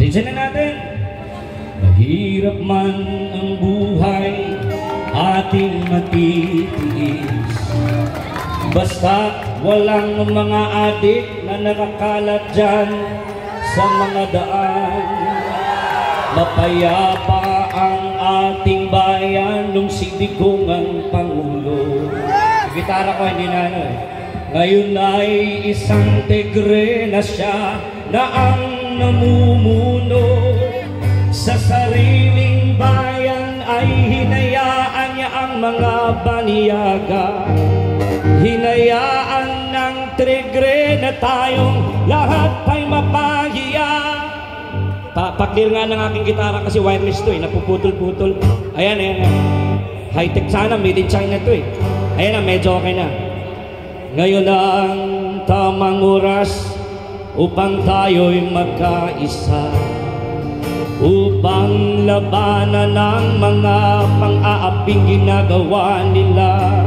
Alisin na natin. Mahirap man ang buhay, ating matitiis. Basta walang mga adik na nakakalat dyan sa mga daan. Mapayapa ang ating bayan nung si Digong ang Pangulo. Gitara ko hindi na ano eh. Ngayon ay isang tigre na siya na ang namumuno. Sa sariling bayan ay hinayaan niya ang mga baniyaga. Hinayaan ng tigre na tayong lahat ay mapahiya. Paklir nga ng aking gitara kasi wireless to eh, napuputol-putol. Ayan, ayan. High-tech sana, made in China to eh. Ayan na, medyo okay na. Ngayon ang tamang oras upang tayo'y magkaisa, upang labanan ng mga pang-aaping ginagawa nila.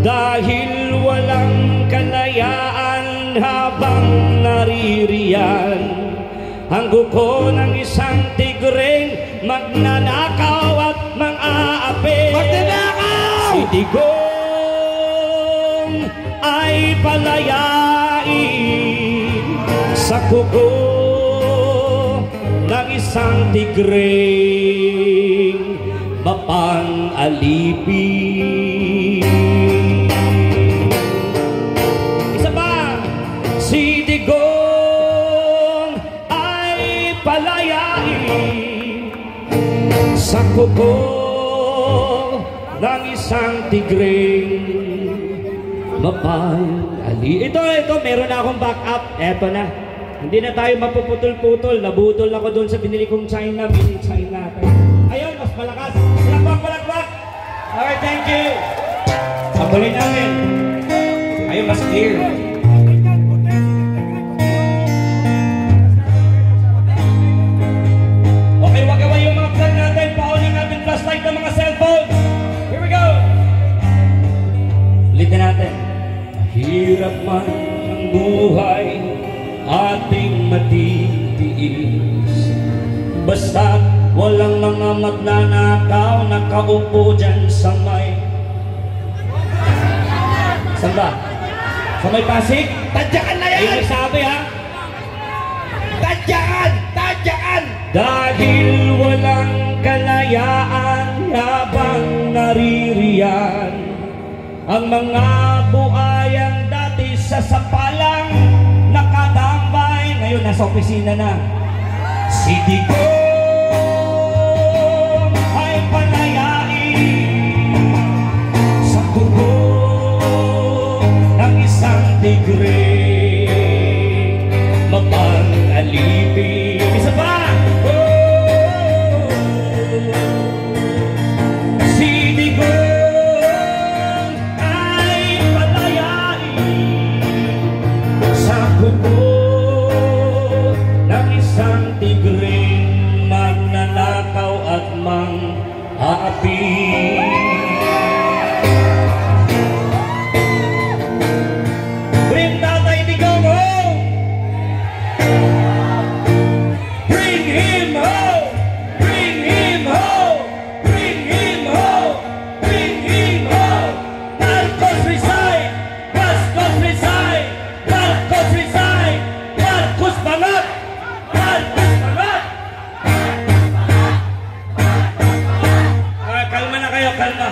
Dahil walang kalayaan habang naririyan ang guko ng isang tigreng magnanakaw at mang-aapi. Magnanakaw! Si Digong ay palayain sa kuko ng isang tigreng mapang-alipin. Isa pa, si Digong ay palayain sa kuko ng isang tigreng mapang-alipin. Ito, meron na akong backup. Eto na. Hindi na tayo mapuputol-putol. Nabutol ako doon sa binili kong China. Binili China. Ayun, mas malakas. Palakpak! Alright, thank you. Patuloy namin. Ayun, mas clear. Okay, wag away yung mga plan natin. Paunin natin flashlight ng mga cellphone. Here we go. Ulitin natin. Mahirap man ang buhay, ating matitiis. Basta walang mga magnanakaw nakaupo dyan sa may... Saan ba? Sa may Pasig? Tadyakan na yan! Ay, sabi ha? Tadyakan! Tadyakan! Dahil walang kalayaan habang naririyan ang mga buhayang dati sa sapalang nakatambay, ngayon nasa opisina na. Si Digong ay palayain sa kuko ng isang tigreng mapang-alipin. Isa pa! Si Digong ay palayain sa kuko ng isang tigreng magnanakaw at mang-aapi. Bring Tatay Digong home! Bring him home! Bring him home! Bring him home! Bring him home! Marcos resign! Marcos resign! Marcos resign! Marcos bangat! Marcos bangat! Kalma na kayo, kalma.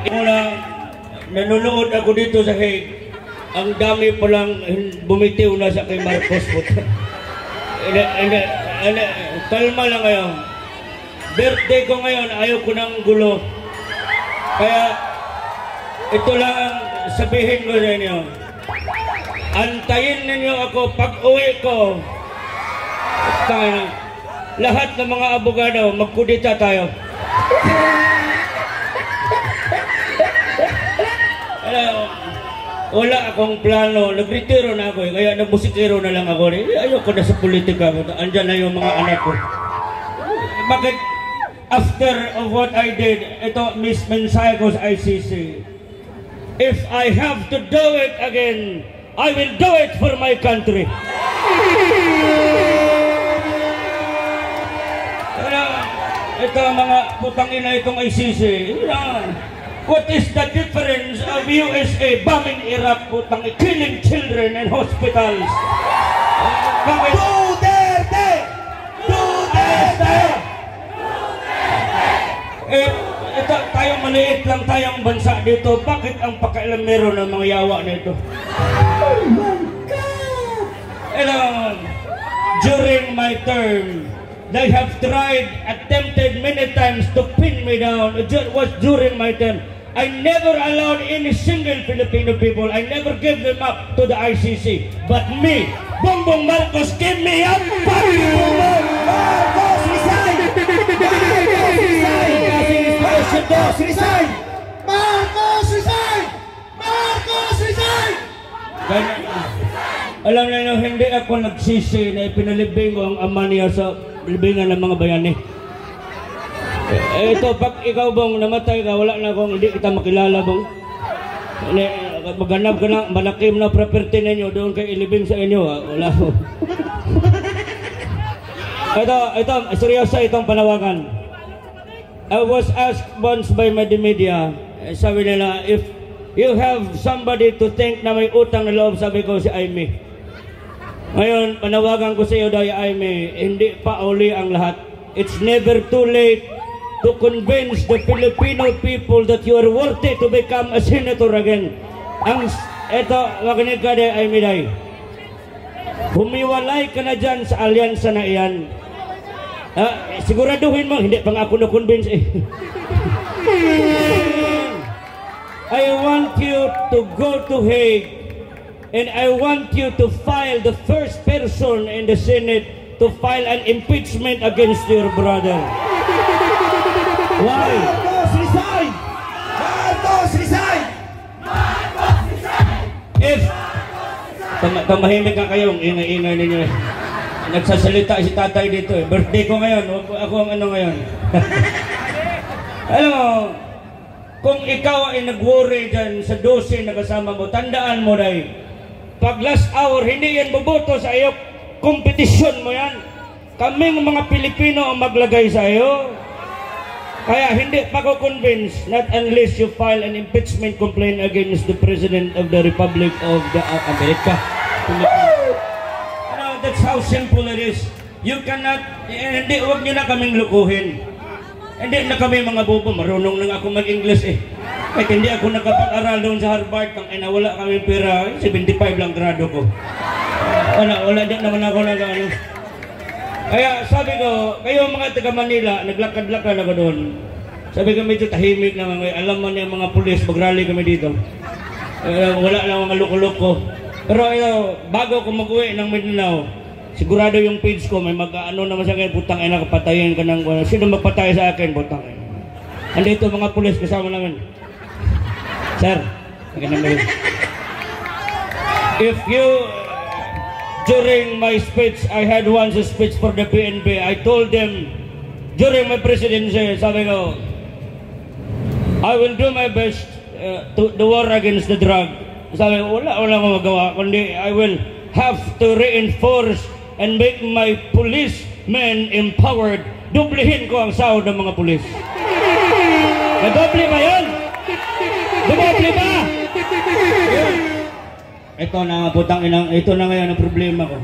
Mula, nanonood ako dito sa Hague. Ang dami palang bumitiw na sa kay Marcos. Kalma lang kayo. Birthday ko ngayon, ayaw ko ng gulo. Kaya, ito lang ang sabihin ko sa inyo. Antayin ninyo ako pag uwi ko. Lahat ng mga abogado, magkudita tayo. Wala akong plano, nagretiro na ako kaya nagmusikero na lang ako. Ayoko na sa politika, andyan na yung mga anak ko. Bakit after of what I did, ito mensahe ko sa ICC. If I have to do it again, I will do it for my country. ito mga putang ina itong ICC. What is the difference of USA bombing Iraq, putang killing children in hospitals? Bakit? Duterte! Duterte! Ito, tayong maliit lang tayong bansa dito. Bakit ang pakailan meron ng mga yawa nito? Oh my God! During my term, they have attempted many times to pin me down. It was during my term. I never allowed any single Filipino people. I never gave them up to the ICC. But me, Bongbong Marcos, gave me up. Fuck you, Marcos, resign! Marcos, resign! Marcos, resign! Marcos, resign! Marcos, resign! Alam niyo, hindi ako nagsisi na ipinalibing ko ang ama niya sa libingan ng mga bayani. Ito, pag ikaw bang namatay ka, wala na akong hindi kita makilala bang. Maghanap ka na, malakim na property ninyo, doon kayo ilibing sa inyo. Wala ko. Ito, seryoso itong panawagan. I was asked once by my media, sabi nila, if you have somebody to think na may utang na loob, sabi ko si Aimee. Ngayon, panawagan ko sa iyo dahil Aimee, hindi pa uli ang lahat. It's never too late to convince the Filipino people that you are worthy to become a senator again. Ito, makinig ka dahil Aimee dahil. Humiwalay ka na dyan sa alyansa na iyan. Siguraduhin mo, hindi pang ako na-convince eh. I want you to go to Hague and I want you to file the first person in the Senate to file an impeachment against your brother. Why? Marcos, resign! Marcos, resign! Marcos, resign! If tamahimik ka kayong ingay-ingay ninyo eh. Nagsasalita si tatay dito eh. Birthday ko ngayon. Ako ang ano ngayon. Alam mo, kung ikaw ay nag-worry dyan sa 12 na kasama mo, tandaan mo dahil pag last hour, hindi yan buboto sa iyo. Kompetisyon mo yan. Kaming mga Pilipino ang maglagay sa iyo. Kaya hindi pa ko convince, not unless you file an impeachment complaint against the President of the Republic of the America. That's how simple it is. You cannot, hindi, huwag nyo na kaming lukuhin. Hindi na kami mga bobo, marunong lang ako mag-English eh. Kahit hindi ako nakapag-aral doon sa Harvard, wala kami pera, 75 lang grado ko. Wala din naman ako ano. Kaya sabi ko, kayo mga taga Manila, naglakad-lakad ako doon. Sabi ko medyo tahimik naman, alam mo niya mga pulis, mag-rally kami dito. Wala lang mga loko-loko. Pero bago ko mag-uwi ng Mindanao, sigurado yung page ko, may mag-ano naman sa akin, putang ina, kapatayin ka ng, sino magpatay sa akin, putang ina. Andito mga pulis kasama namin. Sir, if you, during my speech, I had once a speech for the PNP, I told them, during my presidency, sabi ko, I will do my best to the war against the drug. Sabi ko, wala akong magawa, kundi I will have to reinforce and make my policemen empowered. Dublihin ko ang sahod ng mga pulis. Nadoble ba yan? Dumoble ba? Ito na nga putang inang, ito na ngayon ang problema ko.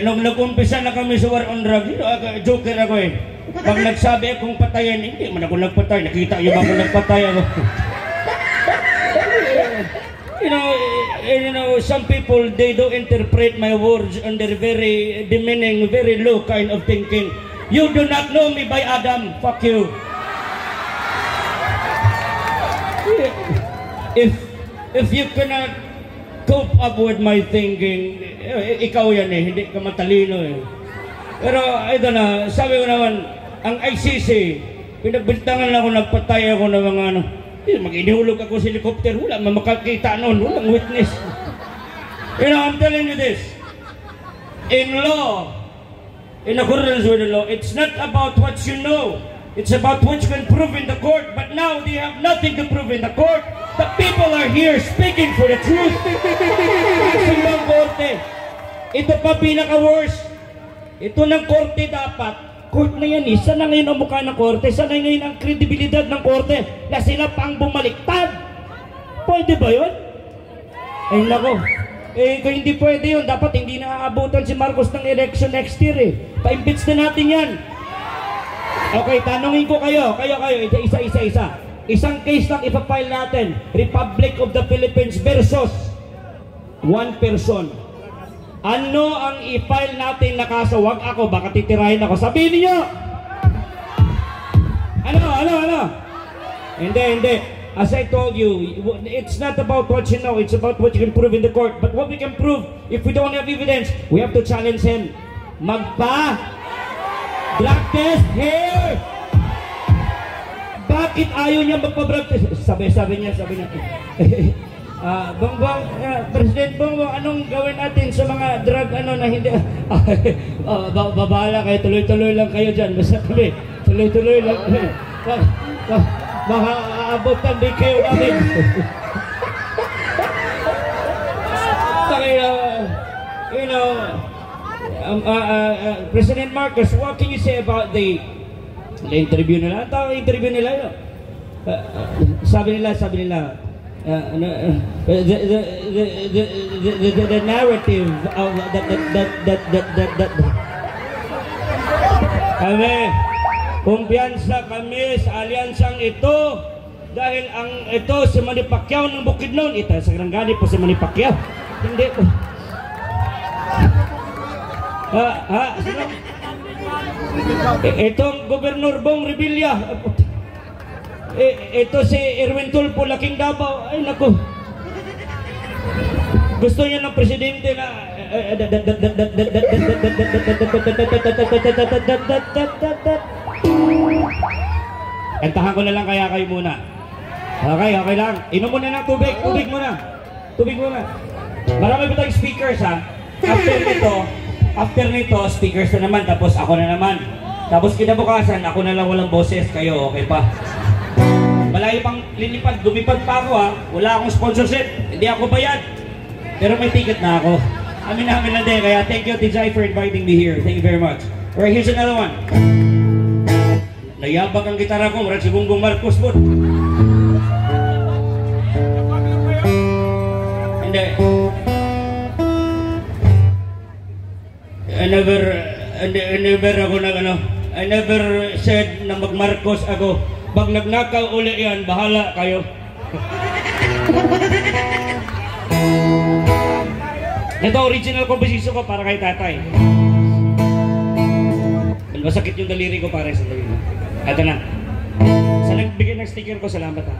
Nung nag-umpisa na kami sa war on drugs, joker ako eh. Pag nagsabi akong patayin, hindi man ako nagpatay. Nakita yung ako nagpatay ako. You know, some people, they do interpret my words under very demeaning, very low kind of thinking. You do not know me by Adam. Fuck you. If you cannot cope up with my thinking, ikaw yan eh, hindi ka matalino eh. Pero ito na, sabi ko naman, ang ICC, pinagbintangan ako, nagpatay ako ng mga ano, mag-inihulog ako sa helicopter, wala makakita noon, walang witness. You know, I'm telling you this. In law, in accordance with the law, it's not about what you know. It's about what you can prove in the court. But now they have nothing to prove in the court. The people are here speaking for the truth. Simbang korte. Ito pa pinaka-worst. Ito ng korte dapat Court na yan eh. Saan na ngayon ang mukha ng korte? Saan na ngayon ang kredibilidad ng korte na sila pang bumaliktad? Pwede ba yun? Ay nako. Eh kung hindi pwede yun, dapat hindi naaabutan si Marcos ng election next year eh. Pa-impeach na natin yan. Okay, tanungin ko kayo. Kayo. Isa. Isang case lang ipapile natin. Republic of the Philippines versus one person. Ano ang i-file natin na kaso? Wag ako, baka titirahin ako. Sabihin niyo! Ano? Hindi. As I told you, it's not about what you know, it's about what you can prove in the court. But what we can prove, if we don't have evidence, we have to challenge him. Drug test here! Bakit ayaw niya magpa-drug test? Sabi niya. President Bongbong, anong gawin natin sa mga drug na hindi... Babahala kayo, tuloy-tuloy lang kayo dyan. Basta kami, tuloy-tuloy lang. Baka aabotan din kayo namin. President Marcos, what can you say about the interview nila? Ang tawag interview nila yun. Sabi nila, the narrative of that kami, kumpiyansa kami sa alyansang ito dahil ang ito si Manny Pacquiao ng Bukidnon. Ito sa Sarangani po si Manny Pacquiao. Hindi po. Itong Gobernador Bong Revilla. Ito si Erwin Tulfo, Laking Davao. Ay naku. Gusto niya ng presidente na kantahan ko na lang kaya kayo muna. Okay lang. Inom muna ng tubig. Tubig muna. Marami ba tayong speakers ha? After nito, speakers na naman. Tapos ako na naman. Tapos kinabukasan, ako na lang walang boses. Kayo, okay pa? Malayo pang lilipad. Lumipad pa ako ha. Wala akong sponsorship. Hindi ako bayad. Pero may ticket na ako. Amin na din. Kaya thank you, Tijay, for inviting me here. Thank you very much. Alright, here's another one. Nayabag ang gitara ko. Marag si Bongbong Marcos po. Hindi. I never said na mag-Marcos ako. Pag nagnakaw uli yan, bahala kayo. Ito original composition ko para kay tatay. Masakit yung daliri ko para sa daliri. Ito na. Sa nagbigay ng sticker ko, salamat ha.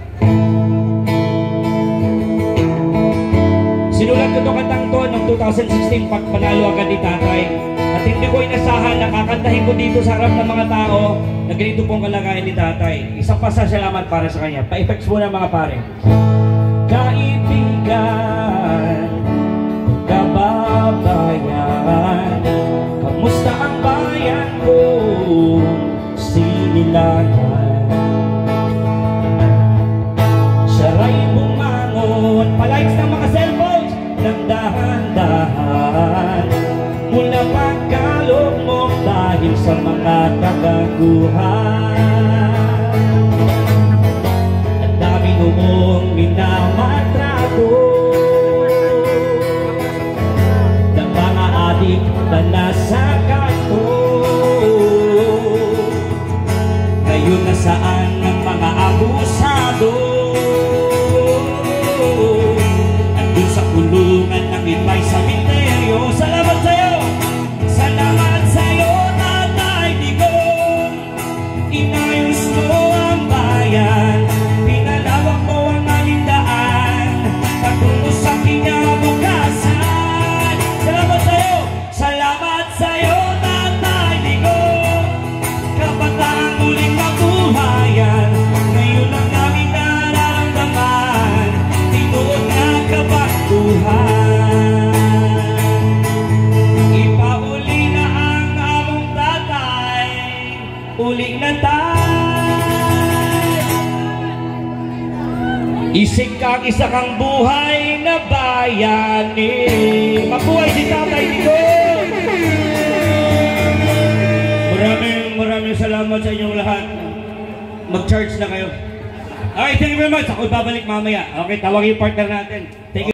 Sinulat ko ito kantang to noong 2016 pag panalo agad ni tatay. At hindi ko inasahan na kakantahin ko dito sa harap ng mga tao na ganito pong kalagayan ni tatay. Isang pasasalamat para sa kanya. Pa-effects muna mga pare. Kaibigan, kababayan, kamusta ang bayan ko? Sinilangan. Saray bumangon, palikes ng mga cellphones ng dahan-dahan. Mula pagkalugmok dahil sa mga kagaguhan. Ang dami noong minamatrato ng mga adik na nasa kanto. Ngayon nasaan ang mga abusado? Andun sa kulungan ng iba'y sa misteryo. Salamat sa'yo! Salamat sa'yo, Tatay Digong. Inayos mo ang bayan, pinalawak mo ang aming daan, patungo sa kinabukasan. Salamat sa'yo! Salamat sa'yo, Tatay Digong. Kabataan muling mabuhayan, ngayon ang aming nararamdaman, tinuod na kabaguhan. Uli na tayo. Isig kang isa kang buhay na bayani. Mabuhay si Tatay Digong. maraming salamat sa inyong lahat. Mag-charge na kayo. Okay, thank you very much. Ako babalik mamaya. Okay, tawagin yung partner natin. Thank you.